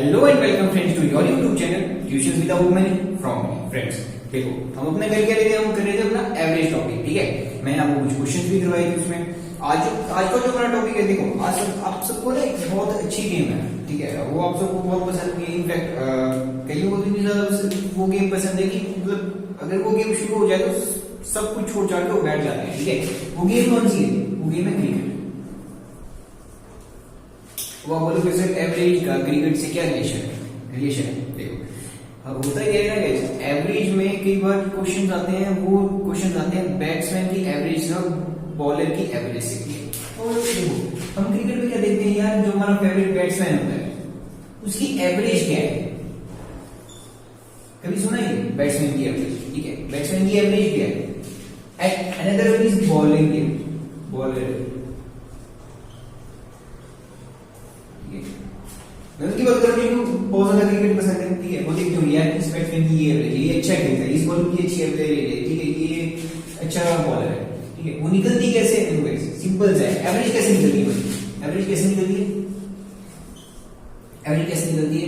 Hello and welcome friends to your YouTube channel tuitions without money from money. Friends देखो, हम अपने घर क्या लेते हैं, हम कर रहे थे अपना एवरेज टॉपिक। ठीक है, मैंने आपको कुछ क्वेश्चंस भी करवाए थे उसमें। आज का जो हमारा टॉपिक है, देखो आज आप सबको ना एक बहुत अच्छी गेम है। ठीक है, वो आप सबको बहुत पसंद है। इनफैक्ट कईयों को इतनी ज्यादा वो गेम पसंद है कि मतलब अगर वो गेम शुरू हो जाए तो सब कुछ छोड़ छाड़ के वो बैठ जाते हैं। ठीक है, वो गेम कौन सी है? वो गेम है क्रिकेट। वो आप बोलोगे सर एवरेज का क्रिकेट से क्या रिलेशन है? देखो होता ही है ना, एवरेज में कई बार क्वेश्चन आते हैं, वो क्वेश्चन आते हैं बैट्समैन की एवरेज और बॉलर की एवरेज से। और देखो हम क्रिकेट में क्या देखते हैं यार, जो हमारा फेवरेट बैट्समैन होता है उसकी एवरेज क्या है? कभी सुना है बैट्समैन की एवरेज? ठीक है, बैट्समैन की एवरेज क्या है? Another one is bowling bowler. मैं उसकी बात करूं, जिनको बहुत ज्यादा क्रिकेट पसंद है, ठीक है, वो देखते होंगे यार इस बैट्समैन की ये एवरेज है, ये अच्छा खेलता है, इस बॉलर की अच्छी एवरेज है, ठीक है, ये अच्छा बॉलर है। ठीक है, वो निकलती कैसे है? सिंपल है, एवरेज कैसे निकलती है? एवरेज कैसे निकलती है? एवरेज कैसे निकलती है?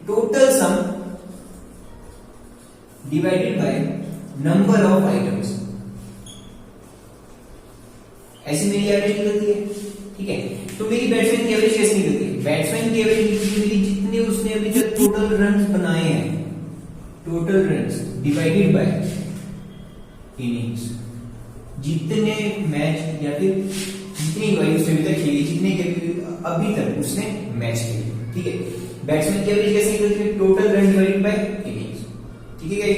Total sum divided by number of items. ऐसी मेरी एवरेज निकलती है। ठीक है, तो मेरी बैट्समैन की एवरेज कैसे निकलती है? बैट्समैन की एवरेज निकलती है मेरी जितने उसने अभी तक टोटल रन्स बनाए हैं, total runs divided by innings. जितने मैच या फिर जितनी बारी उसने अभी तक खेली, जितने अभी तक उसने मैच खेले। ठीक है, बैट्समैन की एवरेज कैसे निकलती है? Total run divided bye innings. ठीक है,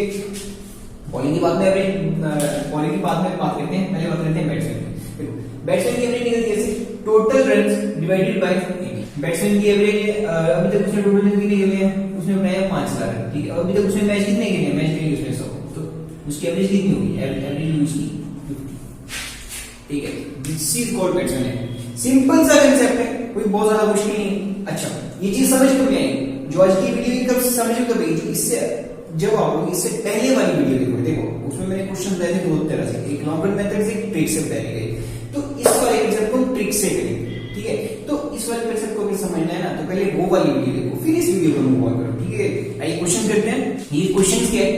बॉलिंग की बात में एवरेज, बॉलिंग की बात में बात करते हैं, पहले बात करते हैं बैट्समैन की। बैट्समैन की एवरेज निकलती है कैसे? Total runs divided by innings. Batsman की एवरेज अभी तक उसने टोटल कितने खेले हैं? उसने बनाया 5,000 रन। ठीक है, अभी तक उसने मैच कितने खेले? मैच खेले उसने 100, तो उसकी एवरेज कितनी होगी? एवरेज उसकी 50। ठीक है, दिस इज कॉल्ड बैट्समैन है। सिंपल सा कांसेप्ट है, कोई बहुत ज्यादा मुश्किल नहीं। अच्छा, ये चीज समझ तो गए जो आज की वीडियो कब समझ कब गई? इससे जब आप लोग इससे पहले वाली वीडियो देखो, देखो उसमें मैंने क्वेश्चन बताए थे दो तरह से, एक लॉन्ग मेथड से, एक ट्रिक से बताई गई। तो इस वाले कंसेप्ट को हम ट्रिक से करेंगे। ठीक है, तो इस वाले कंसेप्ट को अगर समझना है ना, तो पहले वो वाली वीडियो देखो, फिर इस वीडियो को मूव ऑन करो। ठीक है, आइए क्वेश्चन करते हैं। ये क्वेश्चन क्या है?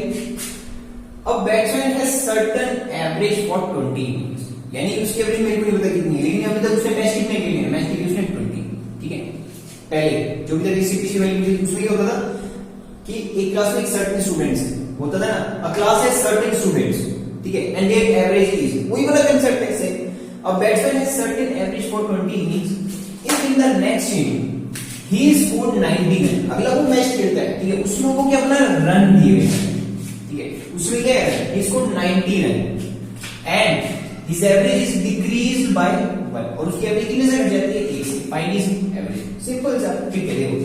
A batsman has certain average for 20 innings, यानी उसकी एवरेज मेरे को नहीं पता कितनी है, लेकिन अभी तक उसने मैच कितने खेले हैं? मैच खेले उसने 20। ठीक है, पहले जो भी तक पिछली वाली वीडियो उसमें क्या होता था कि एक क्लास में एक सर्टेन स्टूडेंट्स होता था ना, अ क्लास हैज सर्टेन स्टूडेंट्स। ठीक है, एंड देयर एवरेज इज, वही वाला कांसेप्ट है। से a batsman has certain average for 20 innings. If in the next inning he scored 90 run, अगला वो मैच खेलता है, ठीक है, उसमें वो क्या अपना रन दिए हुए हैं। ठीक है, उसमें क्या है? he scored 90 run and his average is decreased by 1, और उसकी एवरेज कितने से घट जाती है? 1 से। फाइंड हिज एवरेज, सिंपल सा। ठीक है, देखो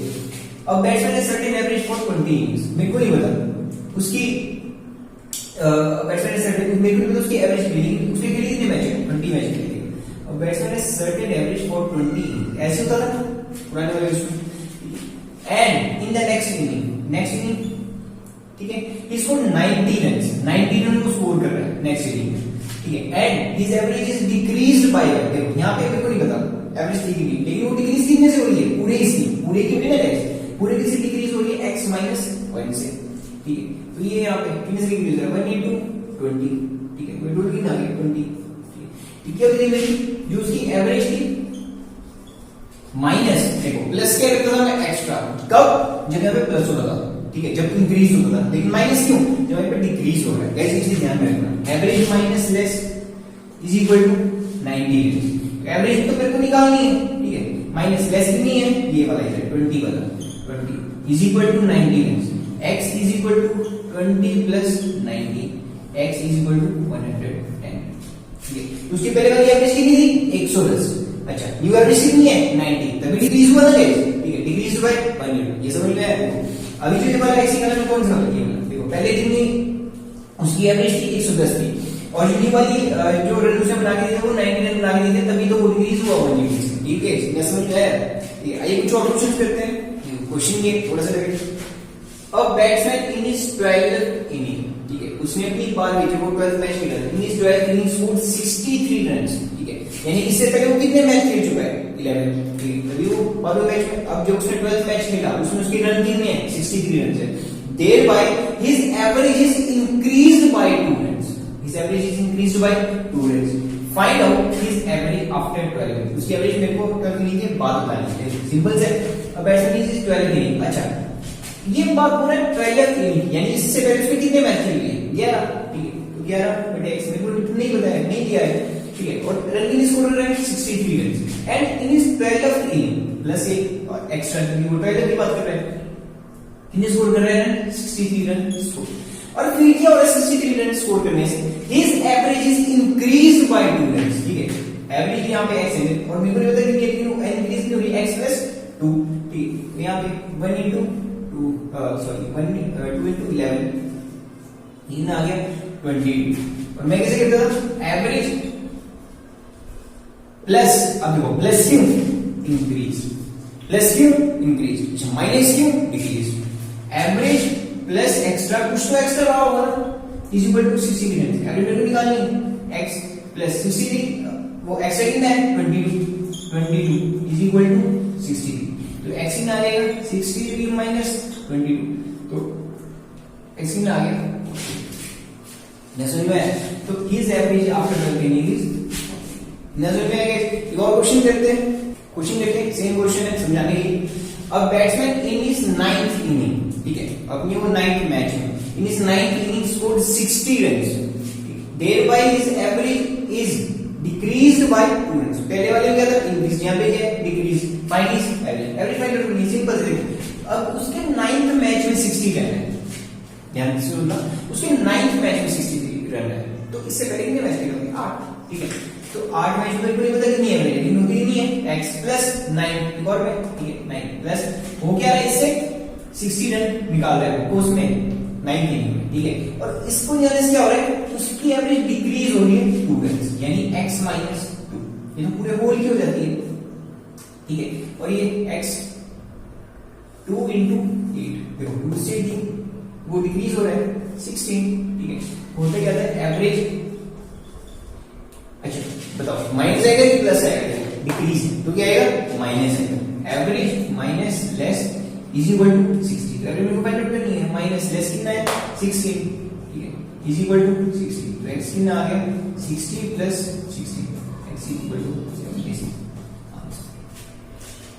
अब batsman has certain average for 20 innings, मेरे को नहीं पता उसकी बैट्समैन सर्टेन, मेरे को नहीं पता उसकी एवरेज खेली, उसने खेली कितने मैच? 20 मैच खेली। अब बैट्समैन है सर्टेन एवरेज फॉर 20, ऐसे होता था पुराने वाले उसमें। And in the next inning, ठीक है, ही स्कोर्ड 90 रन्स, 90 रन को स्कोर कर रहा है नेक्स्ट इनिंग में। ठीक है, and his average is decreased bye, देखो यहां पे मेरे को नहीं पता एवरेज कितनी, लेकिन वो डिक्रीज कितने से हो रही है? पूरे इसकी, पूरे की ना एक्स, पूरे किसी डिक्रीज हो रही है x माइनस 1 से। ठीक है, तो ये यहाँ पे कितने से डिक्रीज हो रहा है? 1 into 20। ठीक है, टोटल कितना आ गया? 20। ठीक है, अभी देखिए जो उसकी एवरेज थी माइनस, देखो प्लस क्या करता था मैं? एक्स्ट्रा, कब? जब यहाँ पे प्लस होता था। ठीक है, जब इंक्रीज होता था, लेकिन माइनस क्यों? जब यहाँ पे डिक्रीज हो रहा है। कैसे चीज ध्यान में रखना, average minus less is equal to 90। Average तो मेरे को निकालनी है। ठीक है, माइनस लेस भी नहीं है, ये वाला है 20 वाला, 20 is equal to 90। x is equal to 20 plus 90, x is equal to 110। ठीक है, उसकी पहले वाली एवरेज कितनी थी? 110। अच्छा, न्यू एवरेज कितनी है? 90, तभी डिक्रीज हुआ ना गाइस। ठीक है, डिक्रीज बाय 1, ये समझ में आया? अभी जो ये वाला x निकालना है कौन सा वाला? ये वाला। देखो पहले दिन में उसकी एवरेज थी 110 थी, और ये वाली जो रन उसने बना के दिए थे वो 90 रन बना के दिए थे, तभी तो वो डिक्रीज हुआ 1। ठीक है, ये समझ में आया? आइए कुछ और क्वेश्चन करते हैं। क्वेश्चन ये थोड़ा सा लगे, अब batsman in his 12th inning, ठीक है, उसने अपनी बार में जब वो 12th मैच खेला था, in his 12th inning scored 63 runs. ठीक है, यानी इससे पहले वो कितने मैच खेल चुका है 11, ठीक है, अभी वो बारहवें मैच में, अब जो उसने 12th मैच खेला उसमें उसके रन कितने हैं 63 रन है, thereby his average is increased by 2 runs, his average is increased by 2 runs, find out his average after 12 innings, उसकी एवरेज मेरे को 12 इनिंग के बाद बतानी है, सिंपल से, अब बैट्समैन इज 12 इनिंग, अच्छा ये बात हो रहा है 12 इनिंग, यानी इससे पहले उसने कितने मैच खेल लिए 11, ठीक है, तो 11 बटे x मेरे को नहीं बताया, नहीं दिया है, ठीक है, और रन की स्कोर कर रहा है 63 run and in is 12th inning plus एक एक्स्ट्रा, क्योंकि वो 12 की बात कर रहे हैं, कितने स्कोर कर रहे हैं 63 रन स्कोर, और फिर क्या हो रहा है 63 रन स्कोर करने से his average is increased by 2 run, ठीक है, एवरेज यहां पे x है और मेरे को नहीं पता कि कितनी इंक्रीज हो रही है x + 2, ठीक है, यहां पे 1 into 2 सॉरी 2 into 11 इन आ गया 22, और मैं कैसे करता था एवरेज प्लस, अब देखो प्लस क्यों इंक्रीज, प्लस क्यों इंक्रीज, माइनस क्यों डिक्रीज, एवरेज प्लस एक्स्ट्रा, कुछ तो एक्स्ट्रा रहा होगा ना, इज इक्वल टू 63, एवरेज मेरे को निकालनी है x प्लस 63, वो एक्स्ट्रा कितना है 22 इज इक्वल टू 63, तो x इन आ जाएगा 63 माइनस 22, तो x इन आ गया, समझ में, तो हिज एवरेज आफ्टर 12 इनिंग्स, समझ में आएगा। एक और क्वेश्चन करते हैं, क्वेश्चन देखते हैं, सेम क्वेश्चन है समझाने के लिए, अब बैट्समैन इन इज 9th इनिंग, ठीक है, अब ये वो 9th मैच है, in his 9th inning scored 60 runs, thereby his average is decreased by 2 runs, पहले वाले में क्या था इंक्रीज, यहां पे क्या है decrease, find his average, average find out करनी सिंपल से, अब उसके 9th मैच में 60 रन है, ध्यान से सुनना, उसके 9th मैच में 63 रन है, तो इससे पहले कितने मैच खेले होंगे 8, ठीक है, तो 8 मैच में कोई पता कितनी एवरेज, लेकिन होती नहीं है x + 9 एक और में, ठीक है, 9 प्लस हो क्या है इससे 60 रन निकाल रहा है कोर्स में 9th इनिंग में, ठीक है, और इसको जाने से क्या हो रहा है उसकी एवरेज डिक्रीज हो रही है 2 रन, यानी x - 2, ये तो पूरे होल की हो जाती है, ठीक है, और ये x 2 into 8, देखो 2 से 2 वो डिक्रीज हो रहा है 16, ठीक है, होता क्या था एवरेज, अच्छा बताओ माइनस आएगा कि प्लस आएगा, डिक्रीज है तो क्या आएगा माइनस आएगा, average minus less is equal to 60, अगर मेरे को फाइंड आउट करनी है माइनस लेस कितना है 16, ठीक है, इज इक्वल टू 60, तो x कितना आ गया 60 plus 60, x is equal to 76,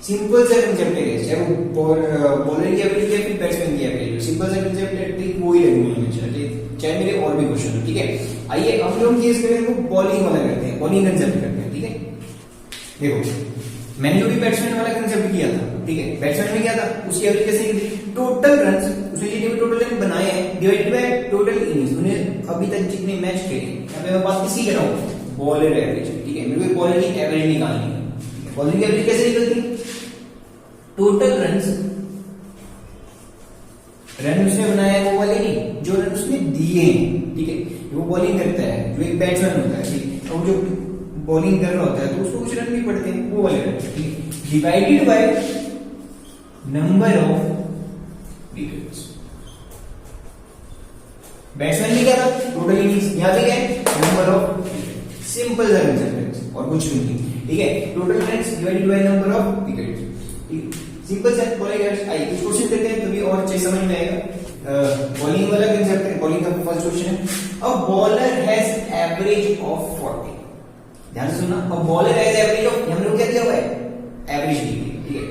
simple सा कंसेप्ट है, चाहे वो बॉलर की एवरेज या फिर बैट्समैन की एवरेज, सिंपल सा कंसेप्ट है, ट्रिक वही लगनी है मुझे, चाहे मेरे और भी क्वेश्चन हो, ठीक है, आइए हम लोग केस करें तो बॉलिंग वाला करते हैं, बॉलिंग कंसेप्ट करते हैं, ठीक है, देखो मैंने जो भी बैट्समैन वाला कंसेप्ट किया था, ठीक है, बैट्समैन में क्या था उसकी एवरेज कैसे निकली, टोटल रन्स, उसने जितने भी टोटल रन बनाए हैं डिवाइडेड बाय टोटल इनिंग्स, उन्हें अभी तक जितने मैच खेले, यहाँ पे मैं बात किसी कर रहा हूँ बॉलर एवरेज, ठीक है, मेरे को बॉलर की एवरेज निकालनी है, बॉलर की एवरेज कैसे निकलती है, टोटल रन उसने बनाया है वो वाले नहीं, जो रन उसने दिए हैं, ठीक है, वो बॉलिंग करता है, जो एक बैट्समैन होता है, ठीक है, और जो बॉलिंग कर रहा होता है तो उसको कुछ रन भी पड़ते हैं, वो वाले रन, ठीक है, divided by number of wickets, batsman ने क्या था टोटल इनिंग्स, यहां पे क्या है नंबर ऑफ विकेट, सिंपल सा कंसेप्ट और कुछ भी नहीं, ठीक है, total runs divided by number of wickets, ठीक है, सिंपल से बॉलिंग आइए कुछ क्वेश्चन करते हैं तभी और अच्छे समझ में आएगा, बॉलिंग वाला कंसेप्ट है, बॉलिंग का फर्स्ट क्वेश्चन है, a bowler has average of 40, ध्यान से सुनना, a bowler has average of, हमने क्या दिया हुआ है एवरेज दी है, ठीक है,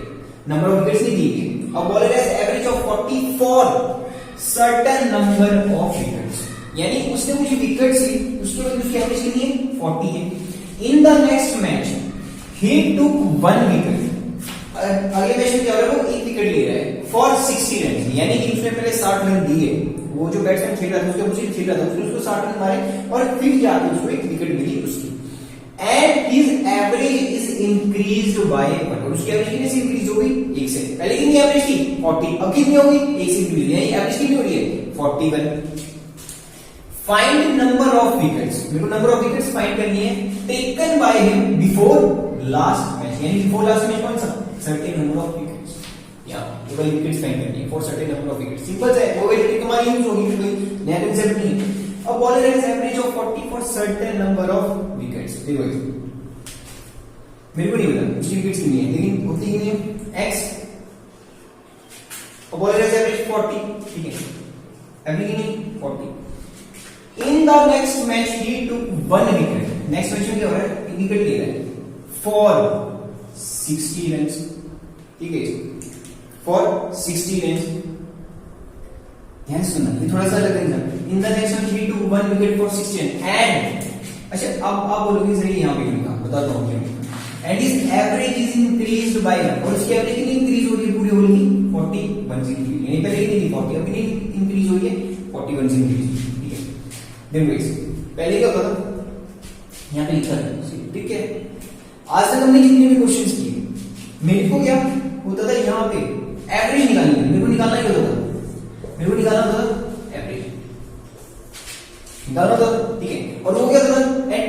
नंबर ऑफ विकेट्स नहीं दी है, a bowler has average of 40 for certain number of wickets, यानी उसने कुछ विकेट्स ली, उसके बाद उसकी एवरेज कितनी है 40 है, in the next match he took 1 wicket, अगले मैच में क्या हो रहा है वो 1 विकेट ले रहा है फॉर 60 रन, यानी कि उसने पहले 60 रन दिए, वो जो बैट्समैन खेल रहा था उसके अपोजिट खेल रहा था, उसने उसको 60 रन मारे और फिर जाके उसको 1 विकेट मिली उसकी, and his average is increased by 1, और उसकी एवरेज कितने से इंक्रीज हो गई 1 से, पहले कितनी एवरेज थी 40, अब कितनी हो गई 1 से इंक्रीज, यानी एवरेज कितनी हो रही है 41, फाइंड नंबर ऑफ विकेट्स, मेरे को नंबर ऑफ विकेट्स फाइंड करनी है taken by him before last match, यानी बिफोर लास्ट मैच कौन सा सर्टेन नंबर ऑफ विकेट्स, या टोटल विकेट्स फाइंड करनी है for certain number of wickets, simple है, वो ट्रिक हमारी यूज होगी, कोई नया कांसेप्ट नहीं, अब bowler has average of 40 for certain number of wickets, देखो मेरे को नहीं पता उसकी विकेट्स कितनी है, लेकिन होती कितनी है x और बॉलर एवरेज 40, ठीक है, एवरेज कितनी 40। In the next match he took 1 wicket, next match में क्या हो रहा है, विकेट ले रहा है फॉर 60 रन्स, ठीक है, फॉर 60 रन्स। ध्यान से सुनना, ये थोड़ा सा अलग है। In the next match he took 1 wicket for 60 and, अच्छा अब आप बोलोगे सर यहाँ पे लिखा, बताता हूँ क्यों। And his average is increased by 1, और उसकी एवरेज कितनी इंक्रीज हो रही है पूरी होल की 41 से इंक्रीज, यानी पहले कितनी थी 40, अब कितनी इंक्रीज हो रही है 41 से इंक्रीज, ठीक है। देन वेट, पहले क्या होता था, यहाँ पे लिखा था, ठीक है। आज तक हमने जितने भी क्वेश्चंस किए, मेरे को क्या होता था, यहाँ पे एवरेज निकालनी, मेरे को निकालना ही होता था, मेरे को निकालना होता था एवरेज निकालना होता, ठीक है। और वो क्या होता था एट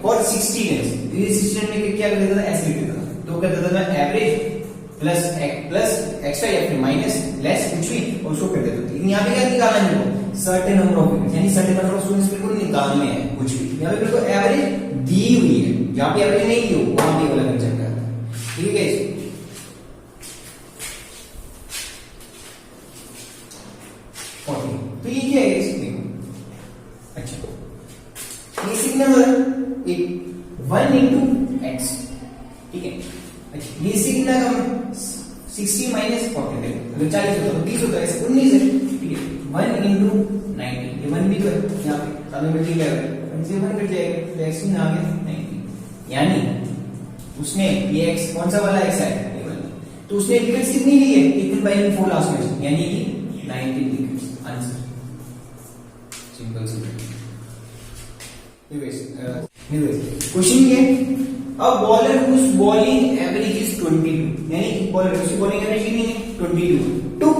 फॉर 60 रन्स, ये 60 रन में क्या कर देता था, ऐसे लिख देता था, तो क्या करता था एवरेज प्लस एक्स्ट्रा या फिर माइनस लेस कुछ भी, और उसको कर देता था। लेकिन यहाँ पे क्या निकालना है मेरे को, सर्टेन नंबर ऑफ विकेट्स, यानी सर्टेन नंबर ऑफ स्टूडेंट्स मेरे को निकालने हैं कुछ भी। यहाँ पे मेरे को एवरेज दी हुई है, जहां पे एवरेज नहीं दी हो वहां पे वाला कंसेप्ट करता है, ठीक है। तो ये क्या है इसमें, अच्छा ये सिग्नल है एक 1 into x, ठीक है। अच्छा ये सिग्नल हम 60 माइनस 40 है, अगर 40 होता तो 30 होता है, 19 है, ठीक है। 1 into 90, ये 1 भी तो है यहाँ पे, सामने में ठीक है, 1 से 1 कट जाएगा, तो x में आ गया 90, यानी उसने ये x कौन सा वाला x है, ये वाला, तो उसने विकेट्स कितनी ली है, 18/4 लास्ट में, यानी कि 19 wickets, answer simple simple. Question ये, a bowler whose bowling average is 22, यानी बॉलर उसकी बॉलिंग एवरेज कितनी है 22, टुक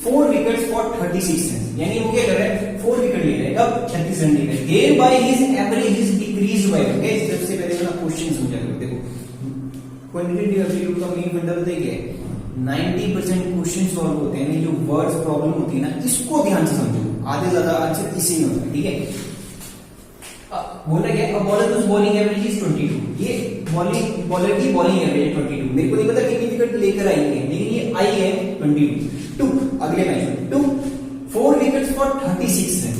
4 विकेट्स फॉर 36 रन, यानी वो क्या कर रहा है 4 विकेट ले रहा है, कब 36 रन ले रहा है, thereby his average is decreased by, okay. सबसे पहले ना क्वेश्चन समझा लो, देखो क्वांटिटेटिव एप्टीट्यूड का मेन फंडा पता है 90% क्वेश्चन सॉल्व होते हैं, यानी जो वर्ड्स प्रॉब्लम होती है ना, इसको ध्यान से समझो, आधे ज्यादा आंसर इसी में होता है, ठीक है। बोल रहा है bowler whose bowling average is 22, ये बॉलर की बॉलिंग एवरेज 22, मेरे को नहीं पता कितनी विकेट लेकर आएंगे, लेकिन ये आई है 22, टुक अगले मैच में took 4 wickets for 36 run,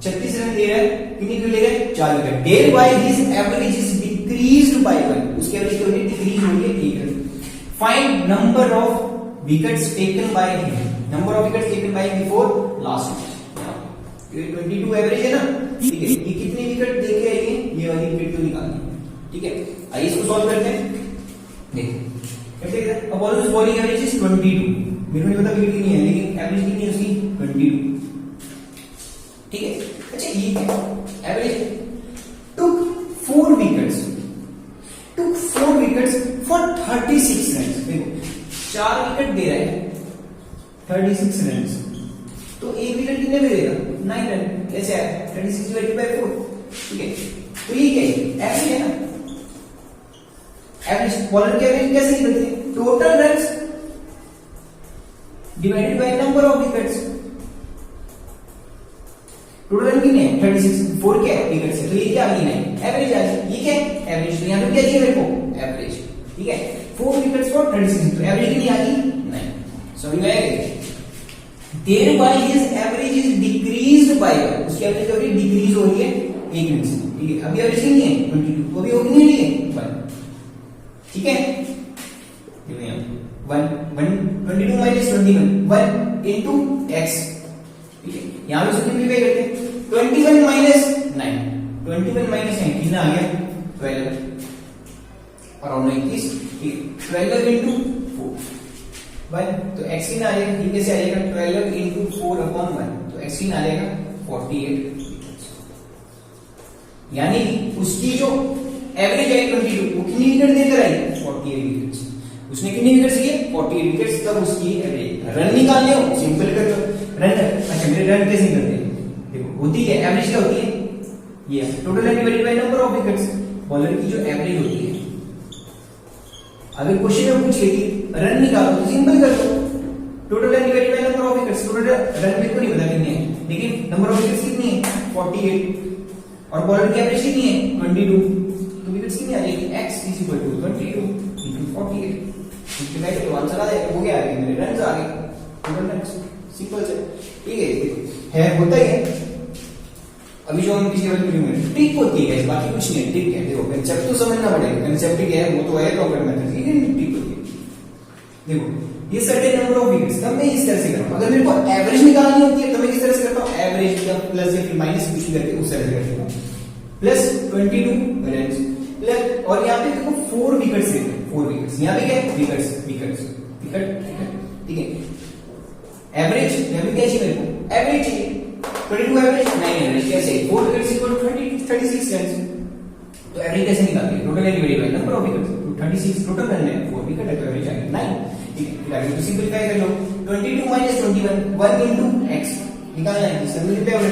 36 run ले रहा है, कितनी विकेट ले रहा है 4 wicket, thereby his average is decreased by 1, उसकी एवरेज क्या हो रही है डिक्रीज हो रही है, ठीक है। Find number of wickets taken by him, number of wickets taken by before last match, ये 22 एवरेज है ना, ठीक है। ये कितने विकेट देके आएंगे, ये वाली विकेट तो निकालनी है, ठीक है। आइए इसको सॉल्व करते हैं, देखिए कैसे करते हैं। अब बॉलर बॉलिंग एवरेज इज 22, मेरे को नहीं पता विकेट कितनी है, लेकिन एवरेज कितनी है उसकी 22, ठीक है। अच्छा ये क्या average, took 4 wickets for 36 run, देखो 4 विकेट दे रहा है 36 रन, तो एक विकेट कितने में देगा 9 रन, कैसे आया 36 डिवाइडेड बाय 4, ठीक है। तो ये क्या है एवरेज है ना, एवरेज बॉलर की एवरेज कैसे निकलती है, total runs divided by number of wickets, total run कितने हैं 36, 4 क्या है विकेट्स है, तो ये क्या आ गई 9, एवरेज आ गई, ये क्या है एवरेज, तो यहां पे क्या चाहिए मेरे को एवरेज, ठीक है। 4 विकेट्स फॉर 36, तो एवरेज कितनी आ गई 9, समझ में आएगा। thereby his average is decreased by 1, उसकी एवरेज अभी डिक्रीज हो रही है 1 रन से, ठीक है। अभी एवरेज कितनी है 22, वो भी होगी नहीं है 1, ठीक है। देखो यहाँ 22 माइनस 21, 1 into x, ठीक है। यहाँ पे सिंपलीफाई करते हैं, 21 माइनस 9, 21 माइनस 9 कितना आ गया 12, अराउंड 21, ठीक है। 12 into 4 1, तो x कितना आ जाएगा, ये कैसे आ जाएगा 12 into 4/1, तो x कितना आ जाएगा 48, यानी उसकी जो एवरेज आई 22, वो कितनी विकेट देकर आई 48 विकेट्स, उसने कितनी विकेट्स लिए 48 विकेट्स, तब उसकी एवरेज। रन निकालने हो सिंपल कर लो, रन, अच्छा मेरे रन कैसे करते हैं, देखो होती है एवरेज क्या होती है, ये total run divided by number of wickets, bowler की जो एवरेज होती है, अगर क्वेश्चन में पूछ लेगी रन निकालो तो सिंपल कर लो, total run divided by number of wickets, total run मेरे को नहीं पता कितने हैं, लेकिन नंबर ऑफ विकेट्स कितनी है 48, और बॉलर की एवरेज कितनी है 22, तो विकेट्स इसी में आ जाएगी x is equal to 22 into 48 simplify करो आंसर आ जाएगा, हो गया, आगे मेरे रन्स आ गए, टोटल रन्स, सिंपल से, ठीक है। है होता ही है। अभी जो हम पिछले वाली वीडियो में ट्रिक होती है, बाकी कुछ नहीं है, ट्रिक है। देखो कंसेप्ट तो समझना पड़ेगा, कंसेप्ट क्या है वो तो है लॉगर मेथड, ठीक है, ट्रिक होती है। देखो ये सर्टेन नंबर ऑफ विकेट्स, तब मैं इस तरह से करता हूं। अगर मेरे को एवरेज निकालनी होती है तो मैं किस तरह से करता हूं, एवरेज या प्लस या फिर माइनस कुछ भी करके उस तरह से करता हूं। प्लस 22 रन्स प्लस, और यहाँ पे देखो 4 विकेट्स है, 4 विकेट्स, यहाँ पे क्या है, विकेट्स विकेट्स विकेट, ठीक है। एवरेज यहाँ पे क्या चाहिए मेरे को, एवरेज चाहिए, 22 एवरेज 9 एवरेज, कैसे 4 विकेट्स इक्वल टू 36 रन्स, तो एवरेज कैसे निकालते हैं, total divided by number of wickets, तो 36 टोटल रन है, 4 विकेट है तो एवरेज आ गया 9, ठीक है। फिर आगे तो सिंपलीफाई कर लो, 22 माइनस 21 1 into x निकालना है, इससे सिंपलीफाई हो गया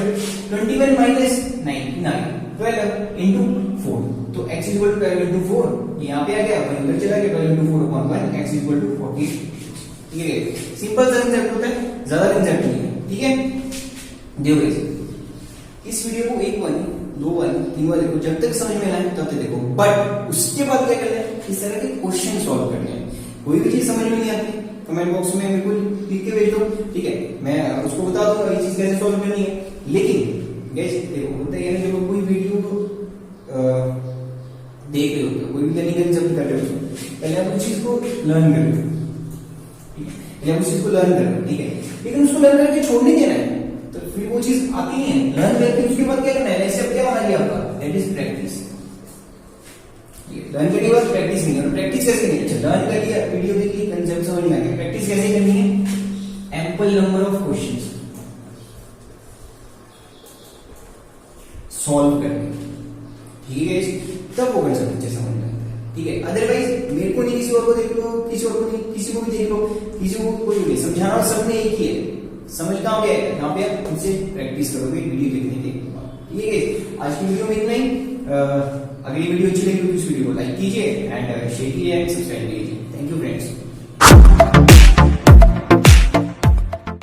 21 माइनस 9 12 into 4, तो x इक्वल टू 12 into 4, यहाँ पे आ गया, अपन इधर चला गया 12 into 4 upon 1, x equal to 40, ठीक है। सिंपल सा कंसेप्ट होता है, ज्यादा कंसेप्ट नहीं है, ठीक है। देखो गाइस, इस वीडियो को एक बार 2 बार 3 बार देखो, जब तक समझ में आए तब तक देखो, बट उसके बाद क्या करना है, इस तरह के क्वेश्चन सॉल्व करने हैं। कोई भी चीज समझ में नहीं आती कमेंट बॉक्स में मेरे को लिख के भेज दो, ठीक है, मैं उसको बता दूंगा ये चीज कैसे सॉल्व करनी है। लेकिन गाइस देखो होता है ना, जब कोई वीडियो को देख रहे हो, कोई भी लर्निंग जब कर रहे हो, पहले आप उस चीज को लर्न करो, ठीक है, पहले आप उस चीज को लर्न करो, ठीक है। लेकिन उसको लर्न करके छोड़ नहीं देना है, तो फिर वो चीज आती नहीं है। लर्न करके उसके बाद क्या करना है, ऐसे क्या बना लिया आपका, दैट इज प्रैक्टिस। लर्न करने के बाद प्रैक्टिस नहीं, और प्रैक्टिस कैसे करनी है, अच्छा लर्न कर लिया, वीडियो देख ली, कंसेप्ट समझ में आ गया, प्रैक्टिस कैसे करनी है, ample number of questions solve करने, ठीक है, तब वो कंसेप्ट अच्छे समझ में आता है, ठीक है। अदरवाइज मेरे को नहीं, किसी और को देख लो, किसी और को नहीं, किसी को भी देख लो, किसी को कोई नहीं, समझाना सबने एक ही है, समझ कहां पे है, यहाँ पे आप उनसे प्रैक्टिस करोगे वीडियो देखने के बाद, ठीक है। आज की वीडियो में इतना ही, अगली वीडियो अच्छी लगी तो इस वीडियो को लाइक कीजिए एंड शेयर कीजिए एंड सब्सक्राइब कीजिए। Thank you friends.